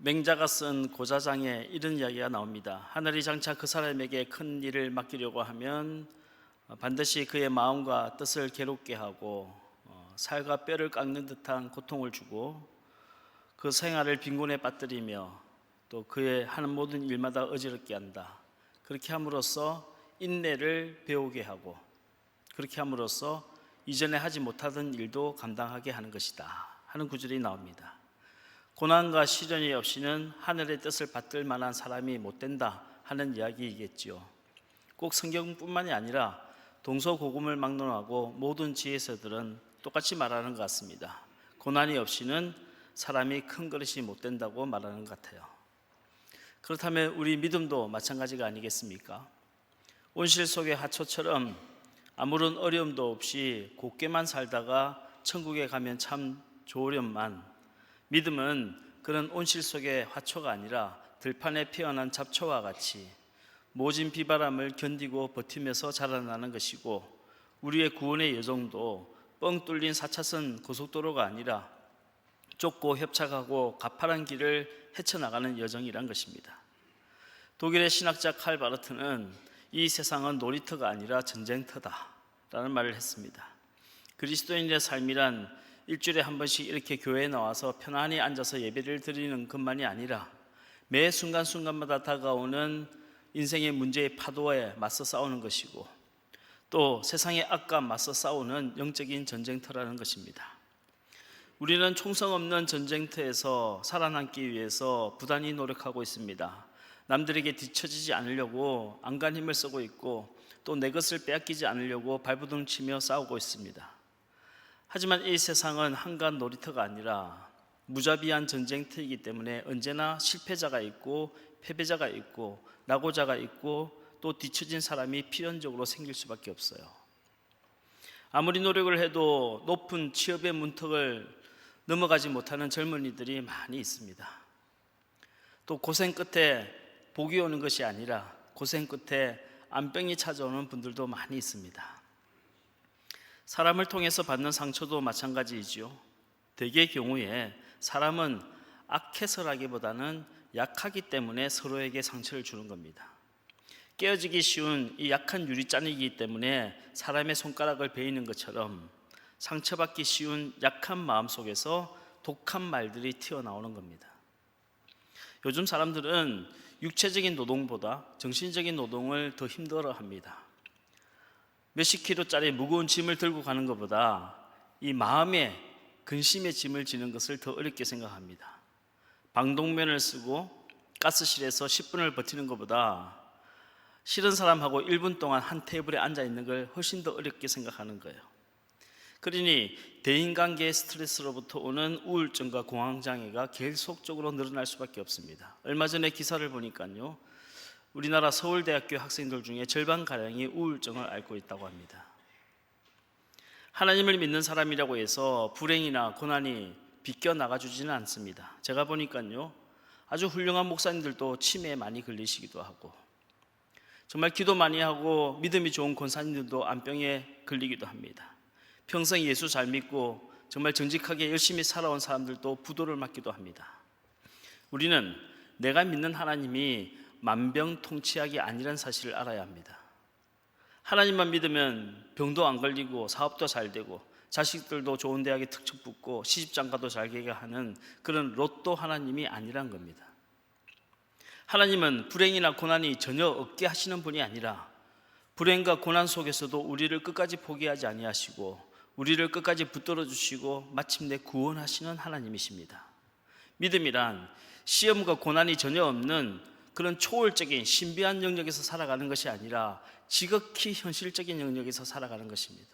맹자가 쓴 고자장에 이런 이야기가 나옵니다. 하늘이 장차 그 사람에게 큰 일을 맡기려고 하면 반드시 그의 마음과 뜻을 괴롭게 하고 살과 뼈를 깎는 듯한 고통을 주고 그 생활을 빈곤에 빠뜨리며 또 그의 하는 모든 일마다 어지럽게 한다. 그렇게 함으로써 인내를 배우게 하고 그렇게 함으로써 이전에 하지 못하던 일도 감당하게 하는 것이다 하는 구절이 나옵니다. 고난과 시련이 없이는 하늘의 뜻을 받들 만한 사람이 못 된다 하는 이야기이겠지요. 꼭 성경뿐만이 아니라 동서고금을 막론하고 모든 지혜서들은 똑같이 말하는 것 같습니다. 고난이 없이는 사람이 큰 그릇이 못 된다고 말하는 것 같아요. 그렇다면 우리 믿음도 마찬가지가 아니겠습니까? 온실 속의 하초처럼 아무런 어려움도 없이 곱게만 살다가 천국에 가면 참 좋으련만 믿음은 그런 온실 속의 화초가 아니라 들판에 피어난 잡초와 같이 모진 비바람을 견디고 버티면서 자라나는 것이고 우리의 구원의 여정도 뻥 뚫린 4차선 고속도로가 아니라 좁고 협착하고 가파른 길을 헤쳐나가는 여정이란 것입니다. 독일의 신학자 칼 바르트는 이 세상은 놀이터가 아니라 전쟁터다 라는 말을 했습니다. 그리스도인의 삶이란 일주일에 한 번씩 이렇게 교회에 나와서 편안히 앉아서 예배를 드리는 것만이 아니라 매 순간순간마다 다가오는 인생의 문제의 파도에 맞서 싸우는 것이고 또 세상의 악과 맞서 싸우는 영적인 전쟁터라는 것입니다. 우리는 총성 없는 전쟁터에서 살아남기 위해서 부단히 노력하고 있습니다. 남들에게 뒤처지지 않으려고 안간 힘을 쓰고 있고 또 내 것을 빼앗기지 않으려고 발버둥 치며 싸우고 있습니다. 하지만 이 세상은 한간 놀이터가 아니라 무자비한 전쟁터이기 때문에 언제나 실패자가 있고 패배자가 있고 낙오자가 있고 또 뒤처진 사람이 필연적으로 생길 수밖에 없어요. 아무리 노력을 해도 높은 취업의 문턱을 넘어가지 못하는 젊은이들이 많이 있습니다. 또 고생 끝에 복이 오는 것이 아니라 고생 끝에 암병이 찾아오는 분들도 많이 있습니다. 사람을 통해서 받는 상처도 마찬가지이지요. 대개의 경우에 사람은 악해서라기보다는 약하기 때문에 서로에게 상처를 주는 겁니다. 깨어지기 쉬운 이 약한 유리잔이기 때문에 사람의 손가락을 베이는 것처럼 상처받기 쉬운 약한 마음 속에서 독한 말들이 튀어나오는 겁니다. 요즘 사람들은 육체적인 노동보다 정신적인 노동을 더 힘들어합니다. 몇십 킬로짜리 무거운 짐을 들고 가는 것보다 이 마음의 근심의 짐을 지는 것을 더 어렵게 생각합니다. 방독면을 쓰고 가스실에서 10분을 버티는 것보다 싫은 사람하고 1분 동안 한 테이블에 앉아 있는 걸 훨씬 더 어렵게 생각하는 거예요. 그러니 대인관계의 스트레스로부터 오는 우울증과 공황장애가 계속적으로 늘어날 수밖에 없습니다. 얼마 전에 기사를 보니까요, 우리나라 서울대학교 학생들 중에 절반가량이 우울증을 앓고 있다고 합니다. 하나님을 믿는 사람이라고 해서 불행이나 고난이 비껴나가주지는 않습니다. 제가 보니까요, 아주 훌륭한 목사님들도 치매에 많이 걸리시기도 하고 정말 기도 많이 하고 믿음이 좋은 권사님들도 암병에 걸리기도 합니다. 평생 예수 잘 믿고 정말 정직하게 열심히 살아온 사람들도 부도를 맞기도 합니다. 우리는 내가 믿는 하나님이 만병통치약이 아니라는 사실을 알아야 합니다. 하나님만 믿으면 병도 안 걸리고 사업도 잘 되고 자식들도 좋은 대학에 특급 붙고 시집장가도 잘 가게 하는 그런 로또 하나님이 아니란 겁니다. 하나님은 불행이나 고난이 전혀 없게 하시는 분이 아니라 불행과 고난 속에서도 우리를 끝까지 포기하지 아니하시고 우리를 끝까지 붙들어 주시고 마침내 구원하시는 하나님이십니다. 믿음이란 시험과 고난이 전혀 없는 그런 초월적인 신비한 영역에서 살아가는 것이 아니라 지극히 현실적인 영역에서 살아가는 것입니다.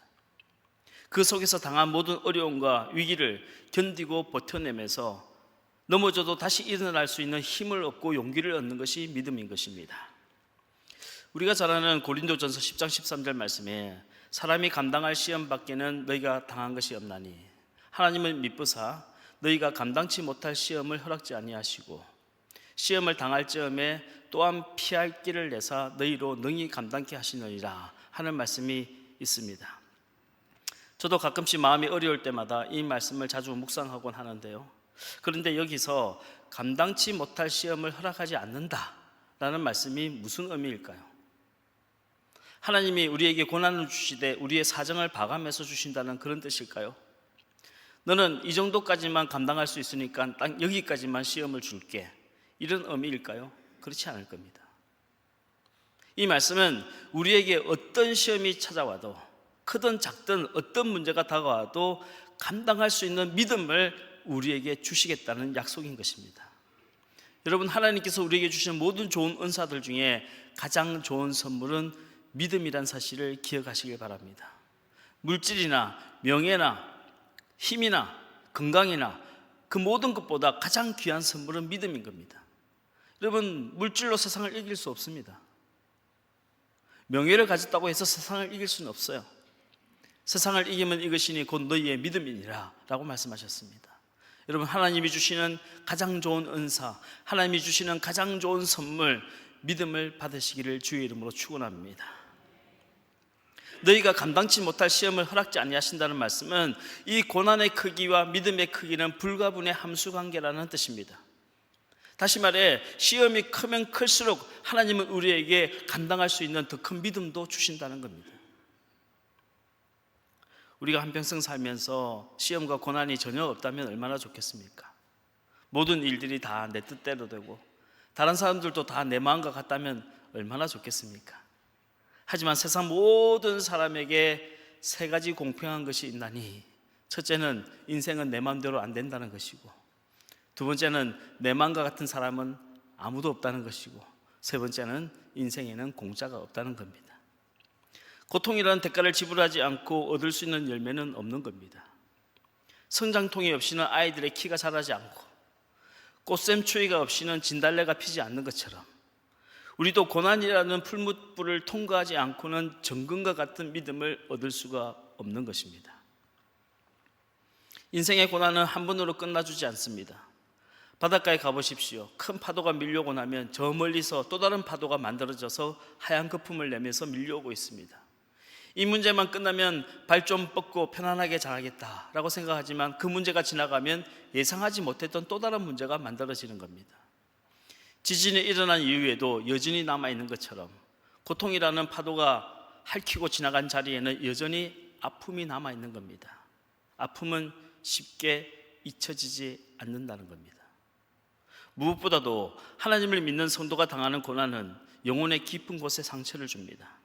그 속에서 당한 모든 어려움과 위기를 견디고 버텨내면서 넘어져도 다시 일어날 수 있는 힘을 얻고 용기를 얻는 것이 믿음인 것입니다. 우리가 잘 아는 고린도전서 10장 13절 말씀에 사람이 감당할 시험 밖에는 너희가 당한 것이 없나니 하나님은 미쁘사 너희가 감당치 못할 시험을 허락지 아니하시고 시험을 당할 즈음에 또한 피할 길을 내사 너희로 능히 감당케 하시느니라 하는 말씀이 있습니다. 저도 가끔씩 마음이 어려울 때마다 이 말씀을 자주 묵상하곤 하는데요, 그런데 여기서 감당치 못할 시험을 허락하지 않는다라는 말씀이 무슨 의미일까요? 하나님이 우리에게 고난을 주시되 우리의 사정을 봐가면서 주신다는 그런 뜻일까요? 너는 이 정도까지만 감당할 수 있으니까 딱 여기까지만 시험을 줄게, 이런 의미일까요? 그렇지 않을 겁니다. 이 말씀은 우리에게 어떤 시험이 찾아와도, 크든 작든 어떤 문제가 다가와도 감당할 수 있는 믿음을 우리에게 주시겠다는 약속인 것입니다. 여러분, 하나님께서 우리에게 주시는 모든 좋은 은사들 중에 가장 좋은 선물은 믿음이란 사실을 기억하시길 바랍니다. 물질이나 명예나 힘이나 건강이나 그 모든 것보다 가장 귀한 선물은 믿음인 겁니다. 여러분, 물질로 세상을 이길 수 없습니다. 명예를 가졌다고 해서 세상을 이길 수는 없어요. 세상을 이기면 이것이니 곧 너희의 믿음이니라 라고 말씀하셨습니다. 여러분, 하나님이 주시는 가장 좋은 은사, 하나님이 주시는 가장 좋은 선물, 믿음을 받으시기를 주의 이름으로 축원합니다. 너희가 감당치 못할 시험을 허락지 아니하신다는 말씀은 이 고난의 크기와 믿음의 크기는 불가분의 함수관계라는 뜻입니다. 다시 말해, 시험이 크면 클수록 하나님은 우리에게 감당할 수 있는 더 큰 믿음도 주신다는 겁니다. 우리가 한평생 살면서 시험과 고난이 전혀 없다면 얼마나 좋겠습니까? 모든 일들이 다 내 뜻대로 되고 다른 사람들도 다 내 마음과 같다면 얼마나 좋겠습니까? 하지만 세상 모든 사람에게 세 가지 공평한 것이 있나니, 첫째는 인생은 내 마음대로 안 된다는 것이고, 두 번째는 내 마음과 같은 사람은 아무도 없다는 것이고, 세 번째는 인생에는 공짜가 없다는 겁니다. 고통이라는 대가를 지불하지 않고 얻을 수 있는 열매는 없는 겁니다. 성장통이 없이는 아이들의 키가 자라지 않고, 꽃샘추위가 없이는 진달래가 피지 않는 것처럼 우리도 고난이라는 풀무불을 통과하지 않고는 정금과 같은 믿음을 얻을 수가 없는 것입니다. 인생의 고난은 한 번으로 끝나주지 않습니다. 바닷가에 가보십시오. 큰 파도가 밀려오고 나면 저 멀리서 또 다른 파도가 만들어져서 하얀 거품을 내면서 밀려오고 있습니다. 이 문제만 끝나면 발 좀 뻗고 편안하게 자라겠다라고 생각하지만 그 문제가 지나가면 예상하지 못했던 또 다른 문제가 만들어지는 겁니다. 지진이 일어난 이후에도 여전히 남아있는 것처럼 고통이라는 파도가 핥히고 지나간 자리에는 여전히 아픔이 남아있는 겁니다. 아픔은 쉽게 잊혀지지 않는다는 겁니다. 무엇보다도 하나님을 믿는 성도가 당하는 고난은 영혼의 깊은 곳에 상처를 줍니다.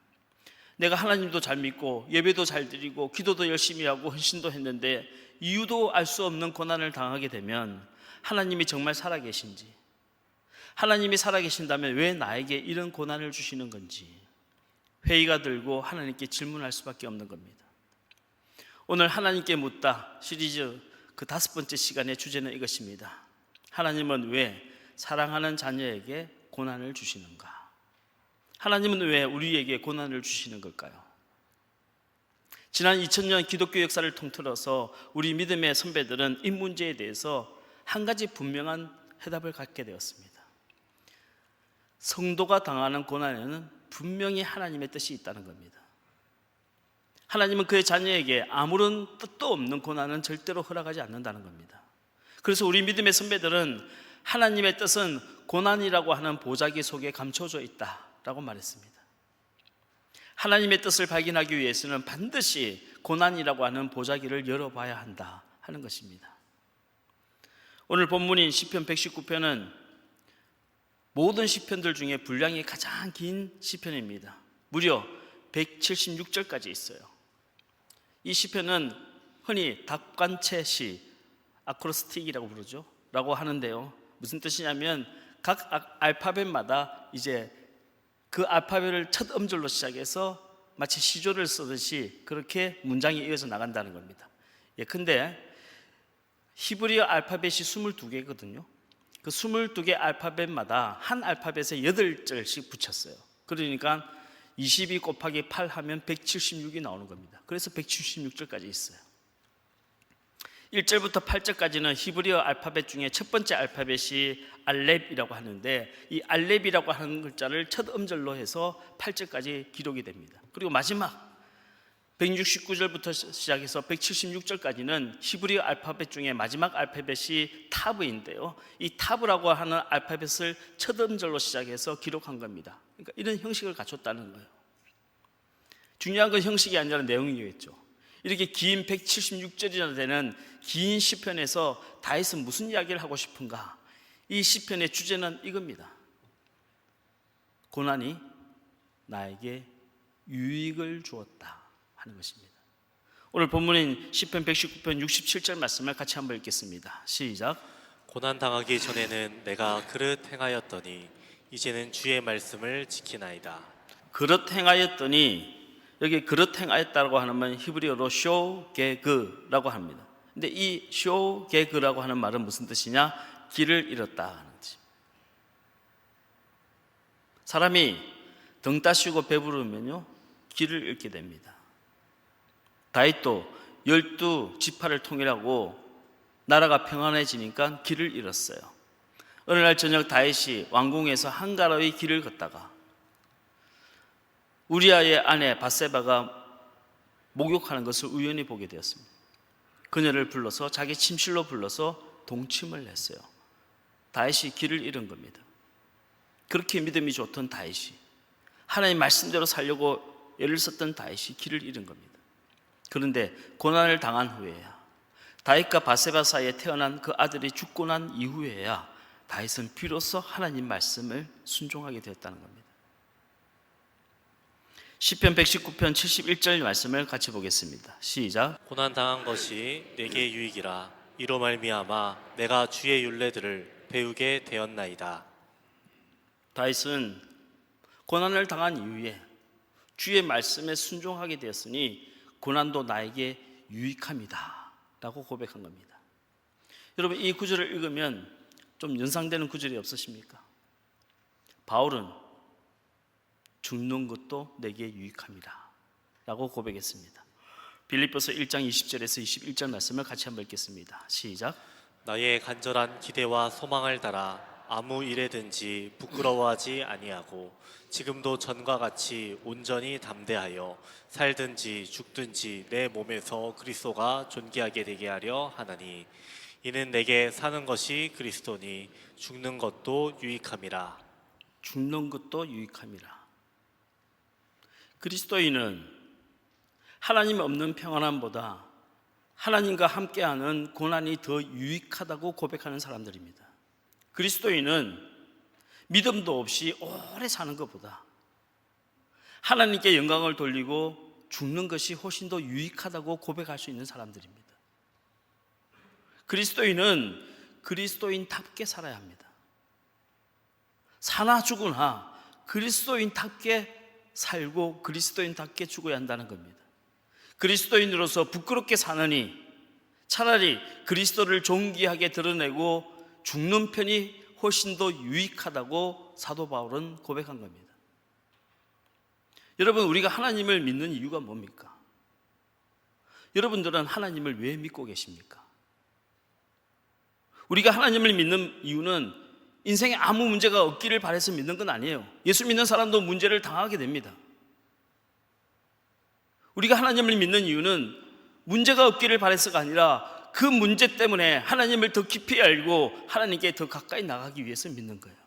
내가 하나님도 잘 믿고 예배도 잘 드리고 기도도 열심히 하고 헌신도 했는데 이유도 알 수 없는 고난을 당하게 되면 하나님이 정말 살아계신지, 하나님이 살아계신다면 왜 나에게 이런 고난을 주시는 건지 회의가 들고 하나님께 질문할 수밖에 없는 겁니다. 오늘 하나님께 묻다 시리즈 그 5번째 시간의 주제는 이것입니다. 하나님은 왜 사랑하는 자녀에게 고난을 주시는가? 하나님은 왜 우리에게 고난을 주시는 걸까요? 지난 2000년 기독교 역사를 통틀어서 우리 믿음의 선배들은 이 문제에 대해서 한 가지 분명한 해답을 갖게 되었습니다. 성도가 당하는 고난에는 분명히 하나님의 뜻이 있다는 겁니다. 하나님은 그의 자녀에게 아무런 뜻도 없는 고난은 절대로 허락하지 않는다는 겁니다. 그래서 우리 믿음의 선배들은 하나님의 뜻은 고난이라고 하는 보자기 속에 감춰져 있다라고 말했습니다. 하나님의 뜻을 발견하기 위해서는 반드시 고난이라고 하는 보자기를 열어봐야 한다 하는 것입니다. 오늘 본문인 시편 119편은 모든 시편들 중에 분량이 가장 긴 시편입니다. 무려 176절까지 있어요. 이 시편은 흔히 답관체 시, 아크로스틱이라고 부르죠. 라고 하는데요. 무슨 뜻이냐면 각 알파벳마다 이제 그 알파벳을 첫 음절로 시작해서 마치 시조를 쓰듯이 그렇게 문장이 이어져 나간다는 겁니다. 근데 히브리어 알파벳이 22개거든요. 그 22개 알파벳마다 한 알파벳에 8절씩 붙였어요. 그러니까 22 곱하기 8 하면 176이 나오는 겁니다. 그래서 176절까지 있어요. 1절부터 8절까지는 히브리어 알파벳 중에 첫 번째 알파벳이 알렙이라고 하는데 이 알렙이라고 하는 글자를 첫 음절로 해서 8절까지 기록이 됩니다. 그리고 마지막 169절부터 시작해서 176절까지는 히브리 알파벳 중에 마지막 알파벳이 타브인데요, 이 타브라고 하는 알파벳을 첫 음절로 시작해서 기록한 겁니다. 그러니까 이런 형식을 갖췄다는 거예요. 중요한 건 형식이 아니라 내용이겠죠. 이렇게 긴 176절이나 되는 긴 시편에서 다윗은 무슨 이야기를 하고 싶은가? 이 시편의 주제는 이겁니다. 고난이 나에게 유익을 주었다 하는 것입니다. 오늘 본문인 시편 119편 67절 말씀을 같이 한번 읽겠습니다. 시작. 고난 당하기 전에는 내가 그릇 행하였더니 이제는 주의 말씀을 지키나이다. 그릇 행하였더니, 여기 그릇 행하였다고 하는 히브리어로 쇼게그라고 합니다. 근데 이 쇼게그라고 하는 말은 무슨 뜻이냐? 길을 잃었다 하는 뜻입니다. 사람이 등 따시고 배부르면요, 길을 잃게 됩니다. 다윗도 12지파를 통일하고 나라가 평안해지니까 길을 잃었어요. 어느 날 저녁 다윗이 왕궁에서 한가로이 길을 걷다가 우리아의 아내 밧세바가 목욕하는 것을 우연히 보게 되었습니다. 그녀를 불러서 자기 침실로 불러서 동침을 했어요. 다윗이 길을 잃은 겁니다. 그렇게 믿음이 좋던 다윗이, 하나님 말씀대로 살려고 애를 썼던 다윗이 길을 잃은 겁니다. 그런데 고난을 당한 후에야, 다윗과 밧세바 사이에 태어난 그 아들이 죽고 난 이후에야 다윗은 비로소 하나님 말씀을 순종하게 되었다는 겁니다. 시편 119편 71절 말씀을 같이 보겠습니다. 시작. 고난 당한 것이 내게 유익이라. 이로 말미암아 내가 주의 율례들을 배우게 되었나이다. 다윗은 고난을 당한 이후에 주의 말씀에 순종하게 되었으니 고난도 나에게 유익함이다 라고 고백한 겁니다. 여러분, 이 구절을 읽으면 좀 연상되는 구절이 없으십니까? 바울은 죽는 것도 내게 유익함이다 라고 고백했습니다. 빌립보서 1장 20절에서 21절 말씀을 같이 한번 읽겠습니다. 시작. 나의 간절한 기대와 소망을 따라 아무 일에든지 부끄러워하지 아니하고 지금도 전과 같이 온전히 담대하여 살든지 죽든지 내 몸에서 그리스도가 존귀하게 되게 하려 하나니 이는 내게 사는 것이 그리스도니 죽는 것도 유익함이라. 죽는 것도 유익함이라. 그리스도인은 하나님 없는 평안함보다 하나님과 함께하는 고난이 더 유익하다고 고백하는 사람들입니다. 그리스도인은 믿음도 없이 오래 사는 것보다 하나님께 영광을 돌리고 죽는 것이 훨씬 더 유익하다고 고백할 수 있는 사람들입니다. 그리스도인은 그리스도인답게 살아야 합니다. 사나 죽으나 그리스도인답게 살고 그리스도인답게 죽어야 한다는 겁니다. 그리스도인으로서 부끄럽게 사느니 차라리 그리스도를 존귀하게 드러내고 죽는 편이 훨씬 더 유익하다고 사도 바울은 고백한 겁니다. 여러분, 우리가 하나님을 믿는 이유가 뭡니까? 여러분들은 하나님을 왜 믿고 계십니까? 우리가 하나님을 믿는 이유는 인생에 아무 문제가 없기를 바라서 믿는 건 아니에요. 예수 믿는 사람도 문제를 당하게 됩니다. 우리가 하나님을 믿는 이유는 문제가 없기를 바라서가 아니라 그 문제 때문에 하나님을 더 깊이 알고 하나님께 더 가까이 나가기 위해서 믿는 거예요.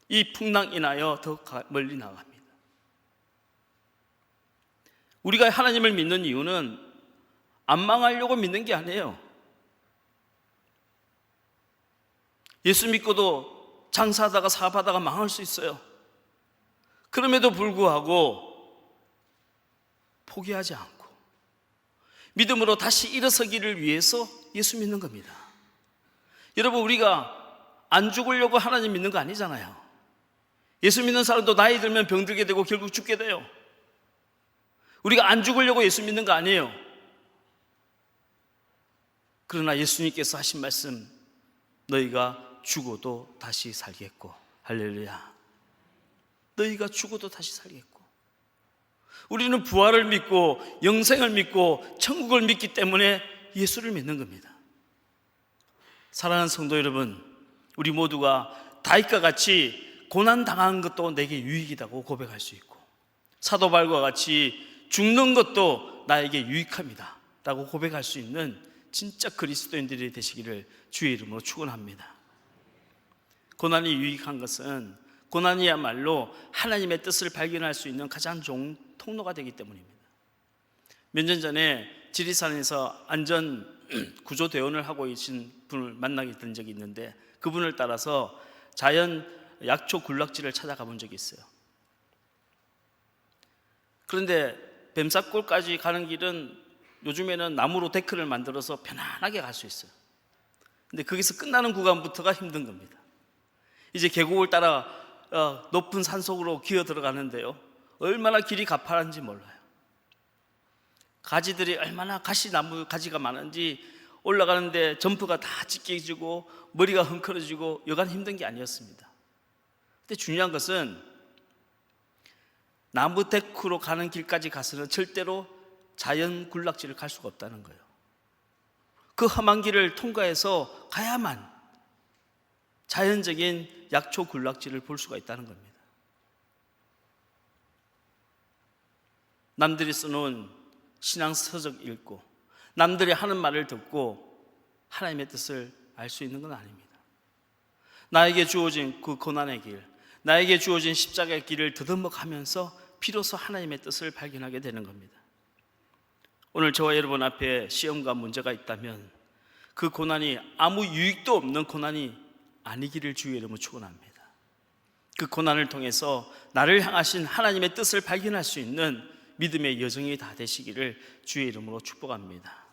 이 풍랑 인하여 더 멀리 나갑니다. 우리가 하나님을 믿는 이유는 안 망하려고 믿는 게 아니에요. 예수 믿고도 장사하다가 사업하다가 망할 수 있어요. 그럼에도 불구하고 포기하지 않고 믿음으로 다시 일어서기를 위해서 예수 믿는 겁니다. 여러분, 우리가 안 죽으려고 하나님 믿는 거 아니잖아요. 예수 믿는 사람도 나이 들면 병들게 되고 결국 죽게 돼요. 우리가 안 죽으려고 예수 믿는 거 아니에요. 그러나 예수님께서 하신 말씀, 너희가 죽어도 다시 살겠고, 할렐루야. 너희가 죽어도 다시 살겠고. 우리는 부활을 믿고 영생을 믿고 천국을 믿기 때문에 예수를 믿는 겁니다. 사랑하는 성도 여러분, 우리 모두가 다윗과 같이 고난당한 것도 내게 유익이라고 고백할 수 있고, 사도 바울과 같이 죽는 것도 나에게 유익합니다 라고 고백할 수 있는 진짜 그리스도인들이 되시기를 주의 이름으로 축원합니다. 고난이 유익한 것은 고난이야말로 하나님의 뜻을 발견할 수 있는 가장 좋은 통로가 되기 때문입니다. 몇 년 전에 지리산에서 안전 구조대원을 하고 계신 분을 만나게 된 적이 있는데, 그분을 따라서 자연 약초 군락지를 찾아가 본 적이 있어요. 그런데 뱀사골까지 가는 길은 요즘에는 나무로 데크를 만들어서 편안하게 갈 수 있어요. 근데 거기서 끝나는 구간부터가 힘든 겁니다. 이제 계곡을 따라 높은 산속으로 기어 들어가는데요, 얼마나 길이 가파른지 몰라요. 가지들이 얼마나 가시나무 가지가 많은지 올라가는데 점프가 다 찢겨지고 머리가 헝클어지고 여간 힘든 게 아니었습니다. 근데 중요한 것은 나무 데크로 가는 길까지 가서는 절대로 자연 군락지를 갈 수가 없다는 거예요. 그 험한 길을 통과해서 가야만 자연적인 약초 군락지를 볼 수가 있다는 겁니다. 남들이 써놓은 신앙 서적 읽고 남들이 하는 말을 듣고 하나님의 뜻을 알 수 있는 건 아닙니다. 나에게 주어진 그 고난의 길, 나에게 주어진 십자가의 길을 더듬어 가면서 비로소 하나님의 뜻을 발견하게 되는 겁니다. 오늘 저와 여러분 앞에 시험과 문제가 있다면 그 고난이 아무 유익도 없는 고난이 아니기를 주의 이름으로 축원합니다. 그 고난을 통해서 나를 향하신 하나님의 뜻을 발견할 수 있는 믿음의 여정이 다 되시기를 주의 이름으로 축복합니다.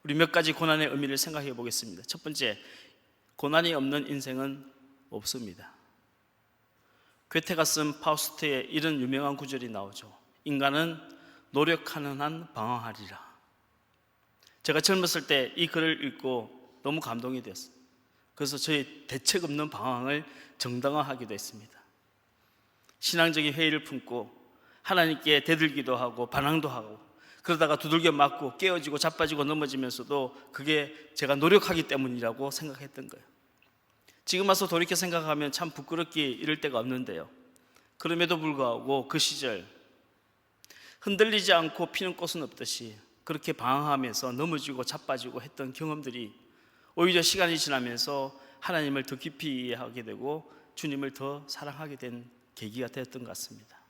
우리 몇 가지 고난의 의미를 생각해 보겠습니다. 첫 번째, 고난이 없는 인생은 없습니다. 괴테가 쓴 파우스트에 이런 유명한 구절이 나오죠. 인간은 노력하는 한 방황하리라. 제가 젊었을 때 이 글을 읽고 너무 감동이 되었어요. 그래서 저희 대책 없는 방황을 정당화하기도 했습니다. 신앙적인 회의를 품고 하나님께 대들기도 하고 반항도 하고, 그러다가 두들겨 맞고 깨어지고 자빠지고 넘어지면서도 그게 제가 노력하기 때문이라고 생각했던 거예요. 지금 와서 돌이켜 생각하면 참 부끄럽기 이를 데가 없는데요, 그럼에도 불구하고 그 시절 흔들리지 않고 피는 꽃은 없듯이 그렇게 방황하면서 넘어지고 자빠지고 했던 경험들이 오히려 시간이 지나면서 하나님을 더 깊이 이해하게 되고 주님을 더 사랑하게 된 계기가 되었던 것 같습니다.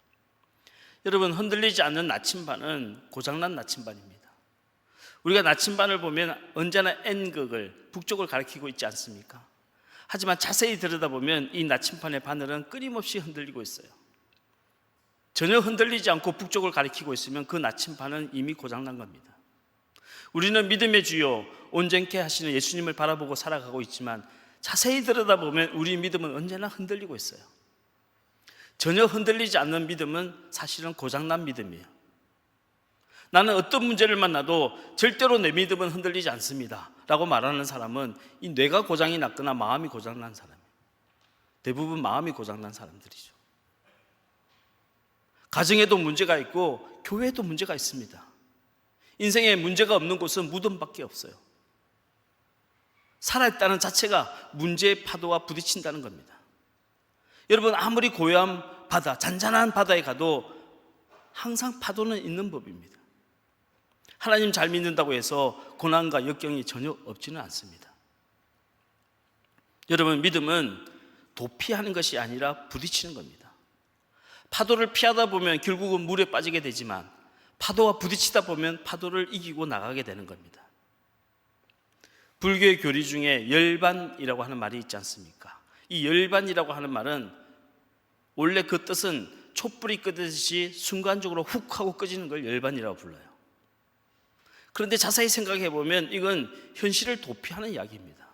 여러분, 흔들리지 않는 나침반은 고장난 나침반입니다. 우리가 나침반을 보면 언제나 N극을, 북쪽을 가리키고 있지 않습니까? 하지만 자세히 들여다보면 이 나침반의 바늘은 끊임없이 흔들리고 있어요. 전혀 흔들리지 않고 북쪽을 가리키고 있으면 그 나침반은 이미 고장난 겁니다. 우리는 믿음의 주요 온전케 하시는 예수님을 바라보고 살아가고 있지만 자세히 들여다보면 우리 믿음은 언제나 흔들리고 있어요. 전혀 흔들리지 않는 믿음은 사실은 고장난 믿음이에요. 나는 어떤 문제를 만나도 절대로 내 믿음은 흔들리지 않습니다 라고 말하는 사람은 이 뇌가 고장이 났거나 마음이 고장난 사람이에요. 대부분 마음이 고장난 사람들이죠. 가정에도 문제가 있고 교회에도 문제가 있습니다. 인생에 문제가 없는 곳은 무덤밖에 없어요. 살아있다는 자체가 문제의 파도와 부딪힌다는 겁니다. 여러분, 아무리 고요한 바다, 잔잔한 바다에 가도 항상 파도는 있는 법입니다. 하나님 잘 믿는다고 해서 고난과 역경이 전혀 없지는 않습니다. 여러분, 믿음은 도피하는 것이 아니라 부딪히는 겁니다. 파도를 피하다 보면 결국은 물에 빠지게 되지만 파도와 부딪히다 보면 파도를 이기고 나가게 되는 겁니다. 불교의 교리 중에 열반이라고 하는 말이 있지 않습니까? 이 열반이라고 하는 말은 원래 그 뜻은 촛불이 끄듯이 순간적으로 훅 하고 꺼지는 걸 열반이라고 불러요. 그런데 자세히 생각해 보면 이건 현실을 도피하는 이야기입니다.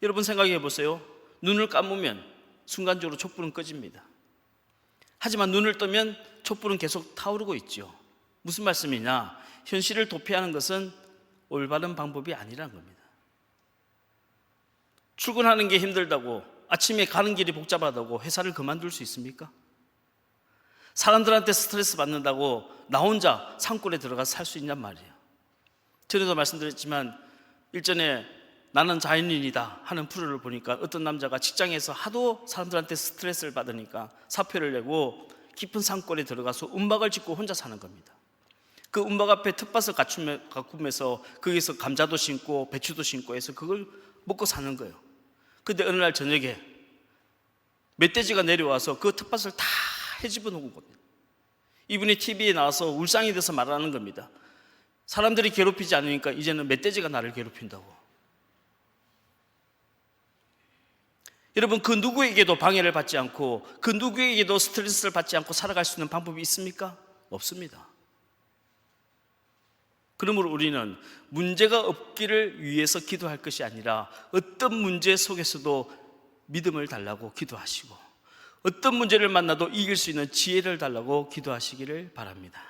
여러분 생각해 보세요. 눈을 감으면 순간적으로 촛불은 꺼집니다. 하지만 눈을 뜨면 촛불은 계속 타오르고 있죠. 무슨 말씀이냐? 현실을 도피하는 것은 올바른 방법이 아니라는 겁니다. 출근하는 게 힘들다고, 아침에 가는 길이 복잡하다고 회사를 그만둘 수 있습니까? 사람들한테 스트레스 받는다고 나 혼자 산골에 들어가서 살 수 있냔 말이에요. 전에도 말씀드렸지만 일전에 나는 자연인이다 하는 프로를 보니까 어떤 남자가 직장에서 하도 사람들한테 스트레스를 받으니까 사표를 내고 깊은 산골에 들어가서 움막을 짓고 혼자 사는 겁니다. 그 은박 앞에 텃밭을 가꾸면서 거기서 감자도 심고 배추도 심고 해서 그걸 먹고 사는 거예요. 근데 어느 날 저녁에 멧돼지가 내려와서 그 텃밭을 다 헤집어 놓은 겁니다. 이분이 TV에 나와서 울상이 돼서 말하는 겁니다. 사람들이 괴롭히지 않으니까 이제는 멧돼지가 나를 괴롭힌다고. 여러분, 그 누구에게도 방해를 받지 않고 그 누구에게도 스트레스를 받지 않고 살아갈 수 있는 방법이 있습니까? 없습니다. 그러므로 우리는 문제가 없기를 위해서 기도할 것이 아니라 어떤 문제 속에서도 믿음을 달라고 기도하시고 어떤 문제를 만나도 이길 수 있는 지혜를 달라고 기도하시기를 바랍니다.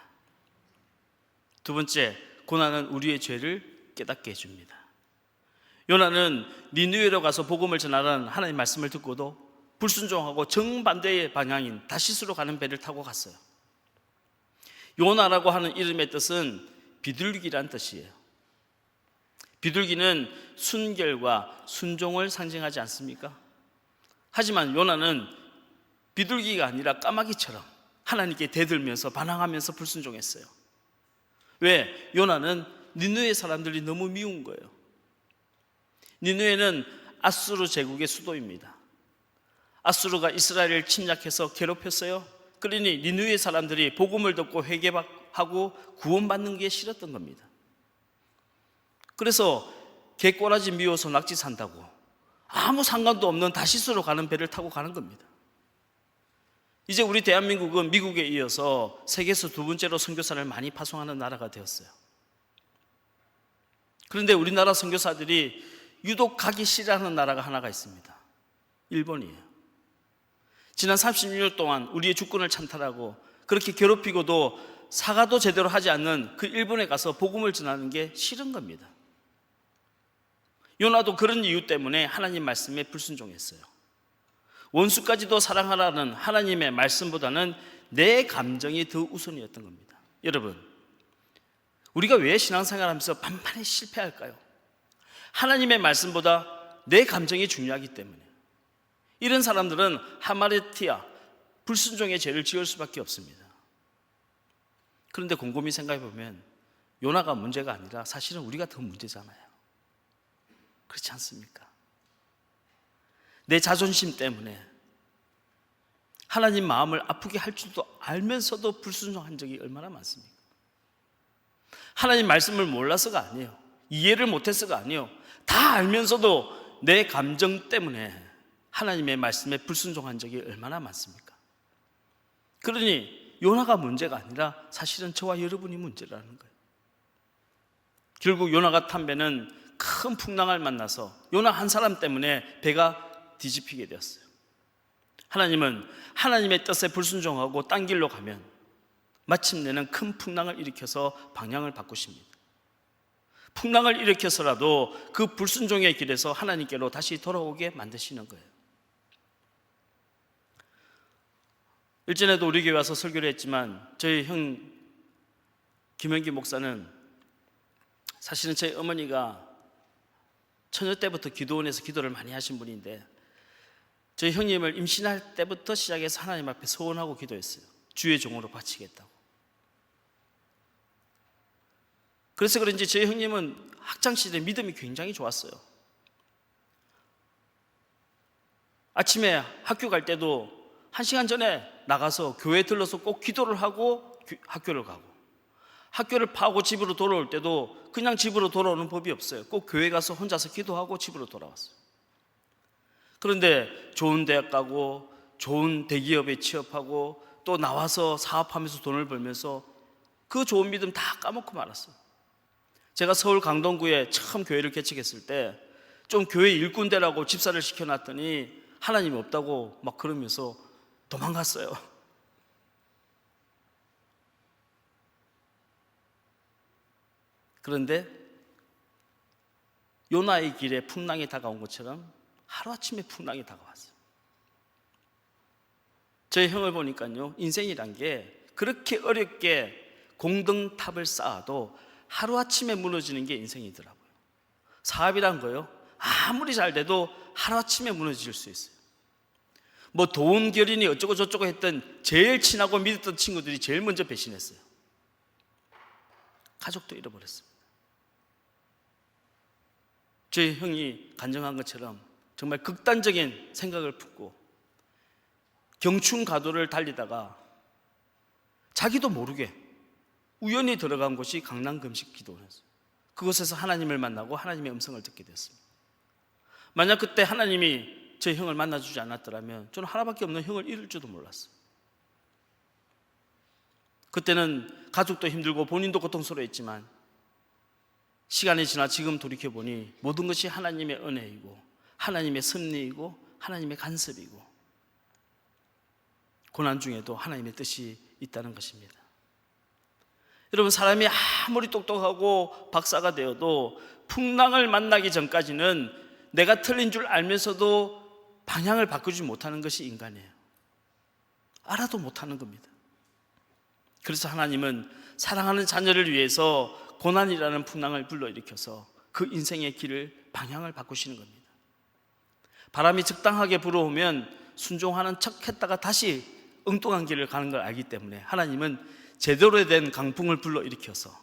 두 번째, 고난은 우리의 죄를 깨닫게 해줍니다. 요나는 니느웨로 가서 복음을 전하라는 하나님의 말씀을 듣고도 불순종하고 정반대의 방향인 다시스로 가는 배를 타고 갔어요. 요나라고 하는 이름의 뜻은 비둘기란 뜻이에요. 비둘기는 순결과 순종을 상징하지 않습니까? 하지만 요나는 비둘기가 아니라 까마귀처럼 하나님께 대들면서 반항하면서 불순종했어요. 왜? 요나는 니느웨 사람들이 너무 미운 거예요. 니느웨는 아수르 제국의 수도입니다. 아수르가 이스라엘을 침략해서 괴롭혔어요. 그러니 니느웨 사람들이 복음을 듣고 회개하고 구원받는 게 싫었던 겁니다. 그래서 개꼬라지 미워서 낙지 산다고 아무 상관도 없는 다시스로 가는 배를 타고 가는 겁니다. 이제 우리 대한민국은 미국에 이어서 세계에서 두 번째로 선교사를 많이 파송하는 나라가 되었어요. 그런데 우리나라 선교사들이 유독 가기 싫어하는 나라가 하나가 있습니다. 일본이에요. 지난 36년 동안 우리의 주권을 찬탈하고 그렇게 괴롭히고도 사과도 제대로 하지 않는 그 일본에 가서 복음을 전하는 게 싫은 겁니다. 요나도 그런 이유 때문에 하나님 말씀에 불순종했어요. 원수까지도 사랑하라는 하나님의 말씀보다는 내 감정이 더 우선이었던 겁니다. 여러분, 우리가 왜 신앙생활하면서 반반에 실패할까요? 하나님의 말씀보다 내 감정이 중요하기 때문에. 이런 사람들은 하마르티아, 불순종의 죄를 지을 수밖에 없습니다. 그런데 곰곰이 생각해 보면 요나가 문제가 아니라 사실은 우리가 더 문제잖아요. 그렇지 않습니까? 내 자존심 때문에 하나님 마음을 아프게 할 줄도 알면서도 불순종한 적이 얼마나 많습니까? 하나님 말씀을 몰라서가 아니에요. 이해를 못해서가 아니에요. 다 알면서도 내 감정 때문에 하나님의 말씀에 불순종한 적이 얼마나 많습니까? 그러니 요나가 문제가 아니라 사실은 저와 여러분이 문제라는 거예요. 결국 요나가 탄 배는 큰 풍랑을 만나서 요나 한 사람 때문에 배가 뒤집히게 되었어요. 하나님은 하나님의 뜻에 불순종하고 딴 길로 가면 마침내는 큰 풍랑을 일으켜서 방향을 바꾸십니다. 풍랑을 일으켜서라도 그 불순종의 길에서 하나님께로 다시 돌아오게 만드시는 거예요. 일전에도 우리 교회 와서 설교를 했지만 저희 형 김현기 목사는 사실은 제 어머니가 처녀 때부터 기도원에서 기도를 많이 하신 분인데 저희 형님을 임신할 때부터 시작해서 하나님 앞에 소원하고 기도했어요. 주의 종으로 바치겠다고. 그래서 그런지 저희 형님은 학창시절에 믿음이 굉장히 좋았어요. 아침에 학교 갈 때도 1시간 전에 나가서 교회 들러서 꼭 기도를 하고 학교를 가고, 학교를 파고 집으로 돌아올 때도 그냥 집으로 돌아오는 법이 없어요. 꼭 교회 가서 혼자서 기도하고 집으로 돌아왔어요. 그런데 좋은 대학 가고 좋은 대기업에 취업하고 또 나와서 사업하면서 돈을 벌면서 그 좋은 믿음 다 까먹고 말았어요. 제가 서울 강동구에 처음 교회를 개척했을 때 좀 교회 일꾼되라고 집사를 시켜놨더니 하나님이 없다고 막 그러면서 도망갔어요. 그런데 요나의 길에 풍랑이 다가온 것처럼 하루아침에 풍랑이 다가왔어요. 저희 형을 보니까요, 인생이란 게 그렇게 어렵게 공동탑을 쌓아도 하루아침에 무너지는 게 인생이더라고요. 사업이란 거요, 아무리 잘 돼도 하루아침에 무너질 수 있어요. 뭐 돈 결인이 어쩌고 저쩌고 했던 제일 친하고 믿었던 친구들이 제일 먼저 배신했어요. 가족도 잃어버렸습니다. 저희 형이 간증한 것처럼 정말 극단적인 생각을 품고 경춘가도를 달리다가 자기도 모르게 우연히 들어간 곳이 강남 금식기도원이었어요. 그곳에서 하나님을 만나고 하나님의 음성을 듣게 되었습니다. 만약 그때 하나님이 제 형을 만나주지 않았더라면 저는 하나밖에 없는 형을 잃을 줄도 몰랐어요. 그때는 가족도 힘들고 본인도 고통스러워했지만 시간이 지나 지금 돌이켜보니 모든 것이 하나님의 은혜이고 하나님의 섭리이고 하나님의 간섭이고 고난 중에도 하나님의 뜻이 있다는 것입니다. 여러분, 사람이 아무리 똑똑하고 박사가 되어도 풍랑을 만나기 전까지는 내가 틀린 줄 알면서도 방향을 바꾸지 못하는 것이 인간이에요. 알아도 못하는 겁니다. 그래서 하나님은 사랑하는 자녀를 위해서 고난이라는 풍랑을 불러일으켜서 그 인생의 길을, 방향을 바꾸시는 겁니다. 바람이 적당하게 불어오면 순종하는 척 했다가 다시 엉뚱한 길을 가는 걸 알기 때문에 하나님은 제대로 된 강풍을 불러일으켜서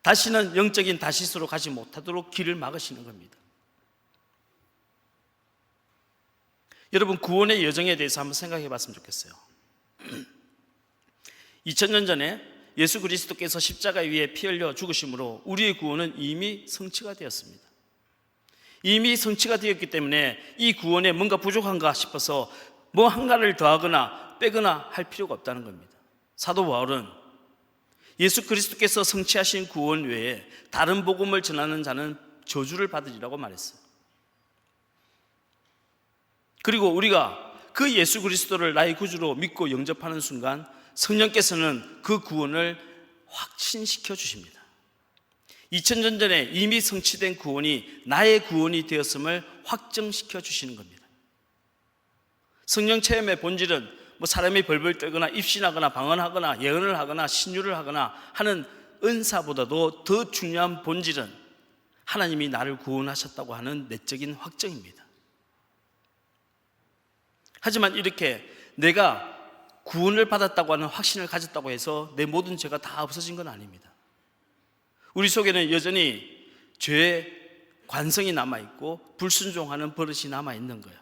다시는 영적인 다시스로 가지 못하도록 길을 막으시는 겁니다. 여러분, 구원의 여정에 대해서 한번 생각해 봤으면 좋겠어요. 2000년 전에 예수 그리스도께서 십자가 위에 피 흘려 죽으심으로 우리의 구원은 이미 성취가 되었습니다. 이미 성취가 되었기 때문에 이 구원에 뭔가 부족한가 싶어서 뭐 한가를 더하거나 빼거나 할 필요가 없다는 겁니다. 사도 바울은 예수 그리스도께서 성취하신 구원 외에 다른 복음을 전하는 자는 저주를 받으리라고 말했어요. 그리고 우리가 그 예수 그리스도를 나의 구주로 믿고 영접하는 순간 성령께서는 그 구원을 확신시켜 주십니다. 2000년 전에 이미 성취된 구원이 나의 구원이 되었음을 확정시켜 주시는 겁니다. 성령 체험의 본질은 뭐 사람이 벌벌 떨거나 입신하거나 방언하거나 예언을 하거나 신유를 하거나 하는 은사보다도 더 중요한 본질은 하나님이 나를 구원하셨다고 하는 내적인 확정입니다. 하지만 이렇게 내가 구원을 받았다고 하는 확신을 가졌다고 해서 내 모든 죄가 다 없어진 건 아닙니다. 우리 속에는 여전히 죄의 관성이 남아있고 불순종하는 버릇이 남아있는 거예요.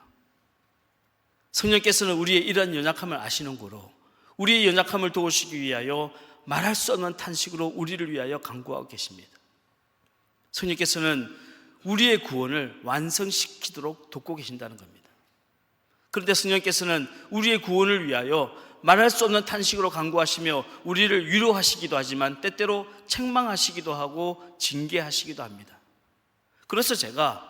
성령께서는 우리의 이러한 연약함을 아시는 거로 우리의 연약함을 도우시기 위하여 말할 수 없는 탄식으로 우리를 위하여 간구하고 계십니다. 성령께서는 우리의 구원을 완성시키도록 돕고 계신다는 겁니다. 그런데 성령께서는 우리의 구원을 위하여 말할 수 없는 탄식으로 간구하시며 우리를 위로하시기도 하지만 때때로 책망하시기도 하고 징계하시기도 합니다. 그래서 제가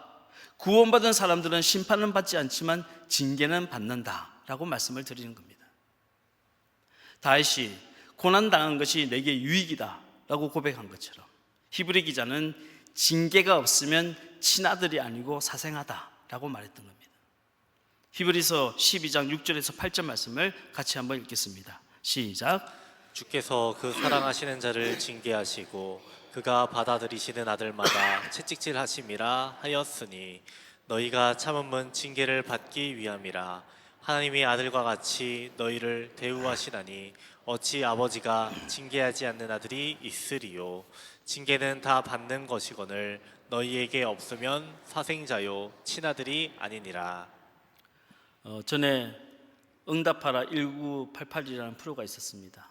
구원받은 사람들은 심판은 받지 않지만 징계는 받는다라고 말씀을 드리는 겁니다. 다윗이 고난당한 것이 내게 유익이다 라고 고백한 것처럼 히브리 기자는 징계가 없으면 친아들이 아니고 사생아다 라고 말했던 겁니다. 히브리서 12장 6절에서 8절 말씀을 같이 한번 읽겠습니다. 시작. 주께서 그 사랑하시는 자를 징계하시고 그가 받아들이시는 아들마다 채찍질 하심이라 하였으니 너희가 참음은 징계를 받기 위함이라. 하나님이 아들과 같이 너희를 대우하시나니 어찌 아버지가 징계하지 않는 아들이 있으리요. 징계는 다 받는 것이거늘 너희에게 없으면 사생자요 친아들이 아니니라. 전에 응답하라 1988이라는 프로가 있었습니다.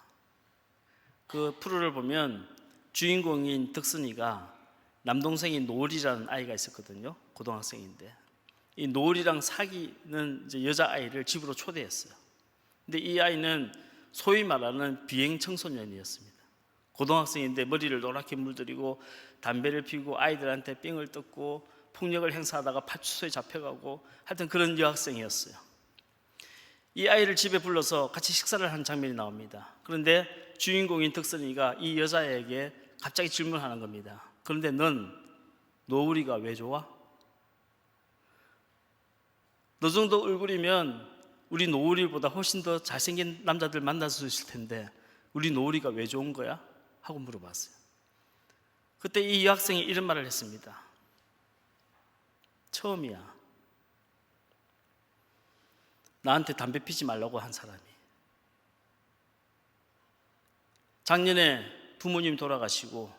그 프로를 보면 주인공인 덕순이가 남동생인 노을이라는 아이가 있었거든요. 고등학생인데 이 노을이랑 사귀는 이제 여자아이를 집으로 초대했어요. 근데 이 아이는 소위 말하는 비행 청소년이었습니다. 고등학생인데 머리를 노랗게 물들이고 담배를 피우고 아이들한테 삥을 뜯고 폭력을 행사하다가 파출소에 잡혀가고 하여튼 그런 여학생이었어요. 이 아이를 집에 불러서 같이 식사를 한 장면이 나옵니다. 그런데 주인공인 덕선이가 이 여자에게 갑자기 질문하는 겁니다. 그런데 넌 노을이가 왜 좋아? 너 정도 얼굴이면 우리 노을이보다 훨씬 더 잘생긴 남자들 만날 수 있을 텐데 우리 노을이가 왜 좋은 거야? 하고 물어봤어요. 그때 이 여학생이 이런 말을 했습니다. 처음이야. 나한테 담배 피지 말라고 한 사람이. 작년에 부모님 돌아가시고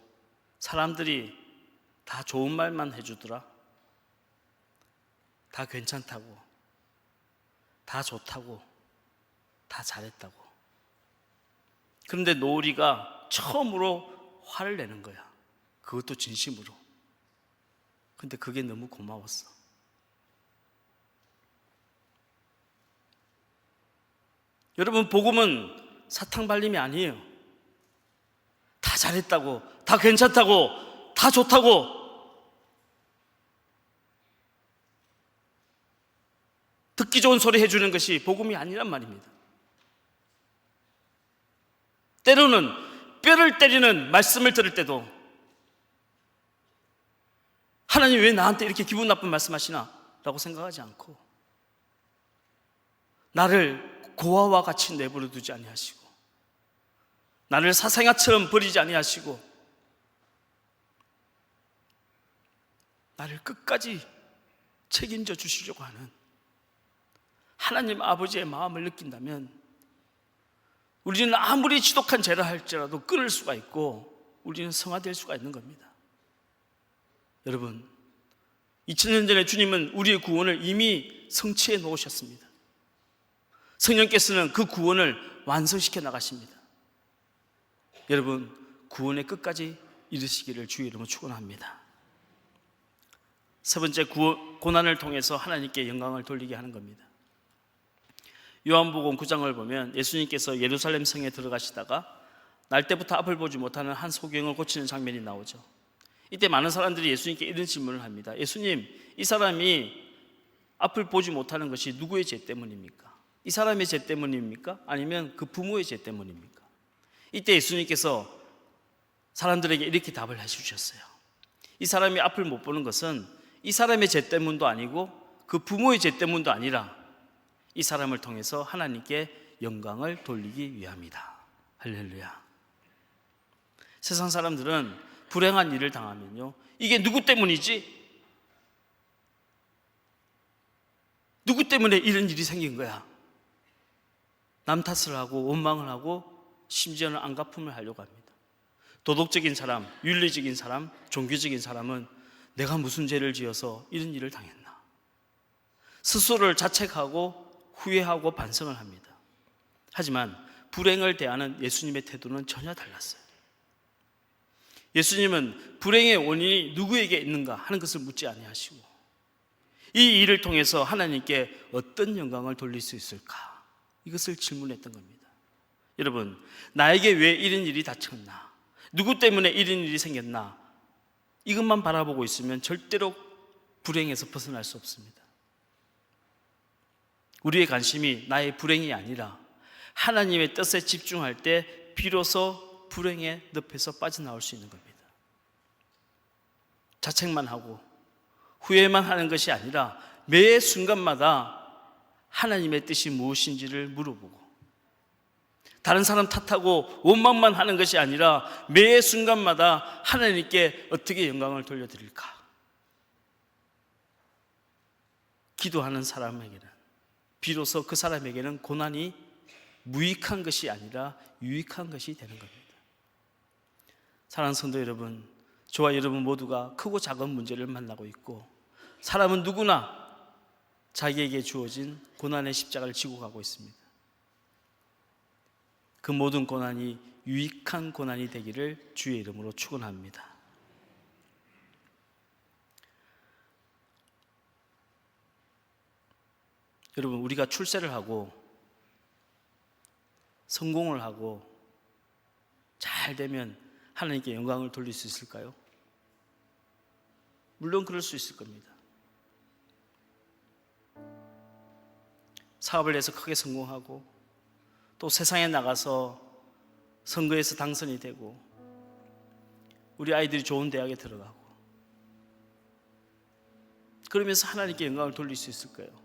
사람들이 다 좋은 말만 해주더라. 다 괜찮다고, 다 좋다고, 다 잘했다고. 그런데 노을이가 처음으로 화를 내는 거야. 그것도 진심으로. 근데 그게 너무 고마웠어. 여러분, 복음은 사탕발림이 아니에요. 다 잘했다고, 다 괜찮다고, 다 좋다고. 듣기 좋은 소리 해주는 것이 복음이 아니란 말입니다. 때로는 뼈를 때리는 말씀을 들을 때도 하나님 왜 나한테 이렇게 기분 나쁜 말씀하시나? 라고 생각하지 않고 나를 고아와 같이 내버려 두지 아니하시고 나를 사생아처럼 버리지 아니하시고 나를 끝까지 책임져 주시려고 하는 하나님 아버지의 마음을 느낀다면 우리는 아무리 지독한 죄를 할지라도 끊을 수가 있고 우리는 성화될 수가 있는 겁니다. 여러분, 2000년 전에 주님은 우리의 구원을 이미 성취해 놓으셨습니다. 성령께서는 그 구원을 완성시켜 나가십니다. 여러분, 구원의 끝까지 이르시기를 주의 이름으로 축원합니다. 세 번째, 고난을 통해서 하나님께 영광을 돌리게 하는 겁니다. 요한복음 9장을 보면 예수님께서 예루살렘 성에 들어가시다가 날 때부터 앞을 보지 못하는 한 소경을 고치는 장면이 나오죠. 이때 많은 사람들이 예수님께 이런 질문을 합니다. 예수님, 이 사람이 앞을 보지 못하는 것이 누구의 죄 때문입니까? 이 사람의 죄 때문입니까? 아니면 그 부모의 죄 때문입니까? 이때 예수님께서 사람들에게 이렇게 답을 해주셨어요. 이 사람이 앞을 못 보는 것은 이 사람의 죄 때문도 아니고 그 부모의 죄 때문도 아니라 이 사람을 통해서 하나님께 영광을 돌리기 위함이다. 할렐루야. 세상 사람들은 불행한 일을 당하면요, 이게 누구 때문이지? 누구 때문에 이런 일이 생긴 거야? 남 탓을 하고 원망을 하고 심지어는 안갚음을 하려고 합니다. 도덕적인 사람, 윤리적인 사람, 종교적인 사람은 내가 무슨 죄를 지어서 이런 일을 당했나? 스스로를 자책하고 후회하고 반성을 합니다. 하지만 불행을 대하는 예수님의 태도는 전혀 달랐어요. 예수님은 불행의 원인이 누구에게 있는가 하는 것을 묻지 아니하시고 이 일을 통해서 하나님께 어떤 영광을 돌릴 수 있을까? 이것을 질문했던 겁니다. 여러분, 나에게 왜 이런 일이 닥쳤나? 누구 때문에 이런 일이 생겼나? 이것만 바라보고 있으면 절대로 불행에서 벗어날 수 없습니다. 우리의 관심이 나의 불행이 아니라 하나님의 뜻에 집중할 때 비로소 불행의 늪에서 빠져나올 수 있는 겁니다. 자책만 하고 후회만 하는 것이 아니라 매 순간마다 하나님의 뜻이 무엇인지를 물어보고 다른 사람 탓하고 원망만 하는 것이 아니라 매 순간마다 하나님께 어떻게 영광을 돌려드릴까? 기도하는 사람에게는 비로소 그 사람에게는 고난이 무익한 것이 아니라 유익한 것이 되는 겁니다. 사랑하는 성도 여러분, 저와 여러분 모두가 크고 작은 문제를 만나고 있고 사람은 누구나 자기에게 주어진 고난의 십자가를 지고 가고 있습니다. 그 모든 고난이 유익한 고난이 되기를 주의 이름으로 축원합니다. 여러분, 우리가 출세를 하고 성공을 하고 잘 되면 하나님께 영광을 돌릴 수 있을까요? 물론 그럴 수 있을 겁니다. 사업을 해서 크게 성공하고 또 세상에 나가서 선거에서 당선이 되고 우리 아이들이 좋은 대학에 들어가고 그러면서 하나님께 영광을 돌릴 수 있을 거예요.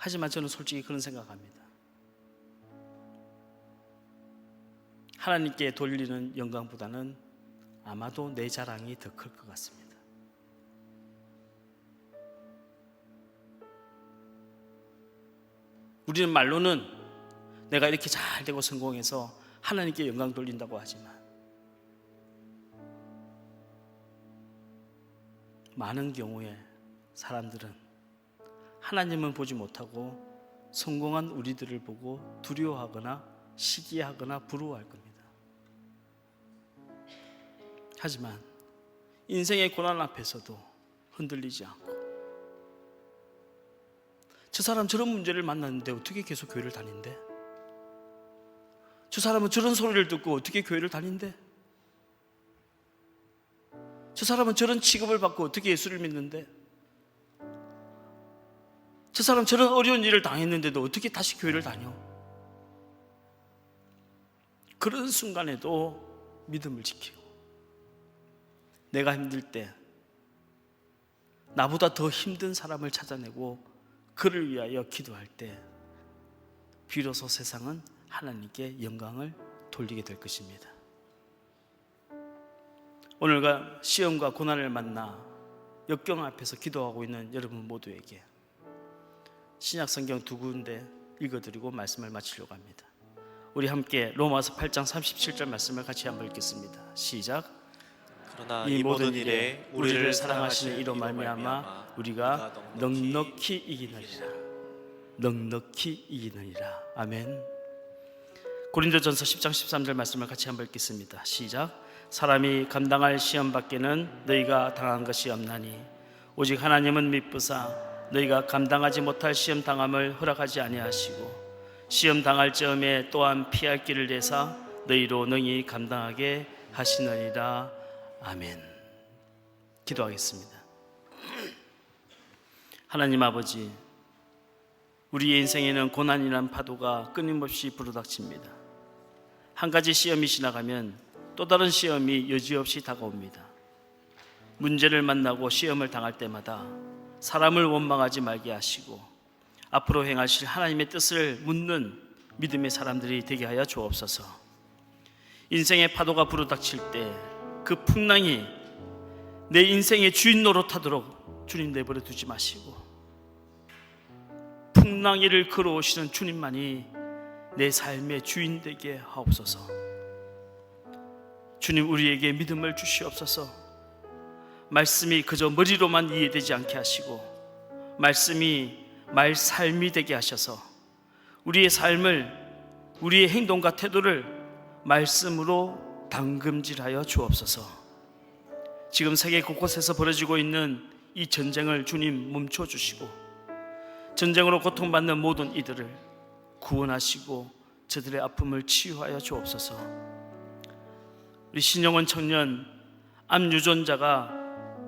하지만 저는 솔직히 그런 생각합니다. 하나님께 돌리는 영광보다는 아마도 내 자랑이 더 클 것 같습니다. 우리는 말로는 내가 이렇게 잘 되고 성공해서 하나님께 영광 돌린다고 하지만 많은 경우에 사람들은 하나님은 보지 못하고 성공한 우리들을 보고 두려워하거나 시기하거나 부러워할 겁니다. 하지만 인생의 고난 앞에서도 흔들리지 않고, 저 사람 저런 문제를 만났는데 어떻게 계속 교회를 다닌대? 저 사람은 저런 소리를 듣고 어떻게 교회를 다닌대? 저 사람은 저런 취급을 받고 어떻게 예수를 믿는데? 저 사람 저런 어려운 일을 당했는데도 어떻게 다시 교회를 다녀? 그런 순간에도 믿음을 지키고, 내가 힘들 때 나보다 더 힘든 사람을 찾아내고 그를 위하여 기도할 때 비로소 세상은 하나님께 영광을 돌리게 될 것입니다. 오늘과 시험과 고난을 만나 역경 앞에서 기도하고 있는 여러분 모두에게 신약 성경 두 군데 읽어드리고 말씀을 마치려고 합니다. 우리 함께 로마서 8장 37절 말씀을 같이 한번 읽겠습니다. 시작. 그러나 이 모든 일에 우리를 사랑하시는 이로 말미암아 우리가 넉넉히 이기느니라. 넉넉히 이기느니라. 아멘. 고린도전서 10장 13절 말씀을 같이 한번 읽겠습니다. 시작. 사람이 감당할 시험 밖에는 너희가 당한 것이 없나니 오직 하나님은 미쁘사 너희가 감당하지 못할 시험 당함을 허락하지 아니하시고 시험 당할 즈음에 또한 피할 길을 내사 너희로 능히 감당하게 하시느니라. 아멘. 기도하겠습니다. 하나님 아버지, 우리의 인생에는 고난이란 파도가 끊임없이 불어닥칩니다. 한 가지 시험이 지나가면 또 다른 시험이 여지없이 다가옵니다. 문제를 만나고 시험을 당할 때마다 사람을 원망하지 말게 하시고 앞으로 행하실 하나님의 뜻을 묻는 믿음의 사람들이 되게 하여 주옵소서. 인생의 파도가 불어닥칠 때 그 풍랑이 내 인생의 주인 노릇하도록 주님 내버려 두지 마시고 풍랑이를 걸어오시는 주님만이 내 삶의 주인 되게 하옵소서. 주님, 우리에게 믿음을 주시옵소서. 말씀이 그저 머리로만 이해되지 않게 하시고 말씀이 말삶이 되게 하셔서 우리의 삶을, 우리의 행동과 태도를 말씀으로 담금질하여 주옵소서. 지금 세계 곳곳에서 벌어지고 있는 이 전쟁을 주님 멈춰주시고 전쟁으로 고통받는 모든 이들을 구원하시고 저들의 아픔을 치유하여 주옵소서. 우리 신영원 청년 암 유전자가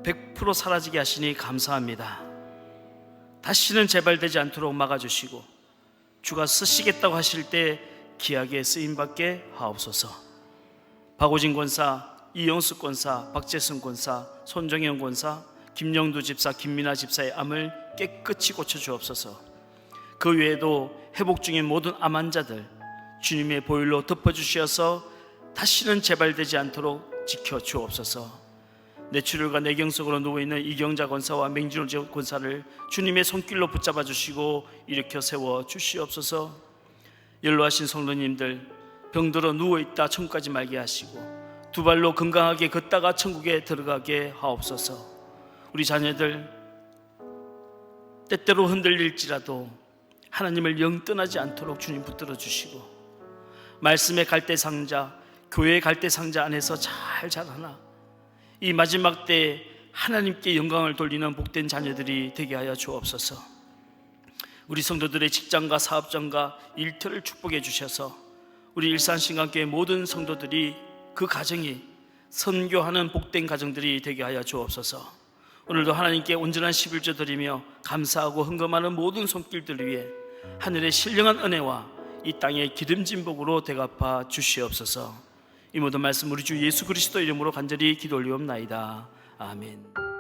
100% 사라지게 하시니 감사합니다. 다시는 재발되지 않도록 막아주시고 주가 쓰시겠다고 하실 때 귀하게 쓰임받게 하옵소서. 박오진 권사, 이영숙 권사, 박재승 권사, 손정영 권사, 김영두 집사, 김민아 집사의 암을 깨끗이 고쳐주옵소서. 그 외에도 회복 중인 모든 암 환자들 주님의 보혈로 덮어주셔서 다시는 재발되지 않도록 지켜주옵소서. 뇌출혈과 뇌경 속으로 누워있는 이경자 권사와 맹진호 권사를 주님의 손길로 붙잡아 주시고 일으켜 세워 주시옵소서. 연로하신 성도님들 병들어 누워있다 천국까지 말게 하시고 두 발로 건강하게 걷다가 천국에 들어가게 하옵소서. 우리 자녀들 때때로 흔들릴지라도 하나님을 영 떠나지 않도록 주님 붙들어 주시고 말씀의 갈대상자, 교회의 갈대상자 안에서 잘 자라나 이 마지막 때에 하나님께 영광을 돌리는 복된 자녀들이 되게 하여 주옵소서. 우리 성도들의 직장과 사업장과 일터를 축복해 주셔서 우리 일산신강교회 모든 성도들이 그 가정이 선교하는 복된 가정들이 되게 하여 주옵소서. 오늘도 하나님께 온전한 11조 드리며 감사하고 헌금하는 모든 손길들 위해 하늘의 신령한 은혜와 이 땅의 기름진 복으로 대갚아 주시옵소서. 이 모든 말씀 우리 주 예수 그리스도 이름으로 간절히 기도 올리옵나이다. 아멘.